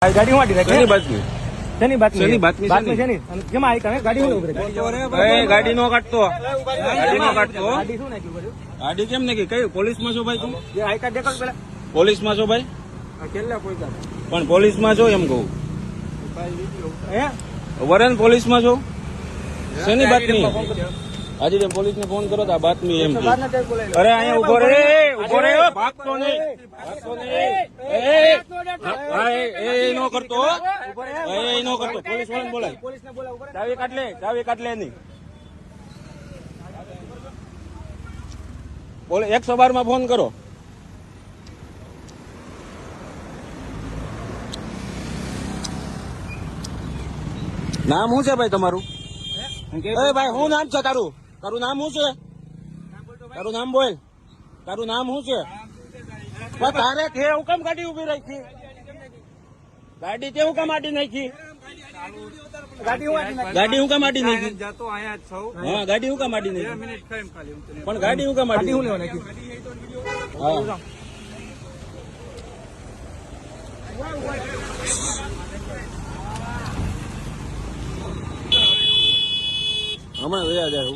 ગાડી હું આડી શેની બાતમી? શેની બાતમી? શેની બાતમી? બાતમી શેની? અને કેમાં આવી તમે ગાડી હું ઉભી રહી? એ ગાડી નો કાઢતો, ગાડી નો કાઢતો. ગાડી શું નાખ્યું બધું? ગાડી કેમ નાખી? કઈ પોલીસમાં છો ભાઈ તું? જે આઈ કાર્ડ દેખાડ પેલા પોલીસમાં છો ભાઈ? કેટલા પૈસા પણ પોલીસમાં છો એમ કહું. હે વરણ પોલીસમાં છો? શેની બાતમી? આજે પોલીસ ને ફોન કરો તો આ બાતમી એમ કે. અરે અહીંયા ઉભો રે, ઉભો રે, ભાગતો નહીં, ભાગતો નહીં. એ નો કરતો, એ નો કરતો. પોલીસ વાળાને બોલાય. પોલીસને બોલાવ ઉપર ચાવી કાઢ લે, ચાવી કાઢ લે એની. બોલે 112 માં ફોન કરો. નામ શું છે ભાઈ તમારું? એ ભાઈ શું નામ છે તારું? તારું નામ શું છે? તારું નામ બોલ. તારું નામ શું છે? તારે તે હું કેમ ગાડી ઉભી રાખી? ગાડી તે હું કેમ આડી નાખી? ગાડી હું આડી નાખી? ગાડી હું કેમ આડી નાખી? જાતો આયા જ છો હા, ગાડી હું કેમ આડી 2 નાખી? મિનિટ ટાઈમ ખાલી હું તને પણ ગાડી હું કેમ ગાડી આડી? હું લેવા નાખી? હા. હમણાં વયા જાય.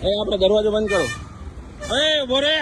એ આપણે દરવાજો બંધ કરો. એ ઉભો રે.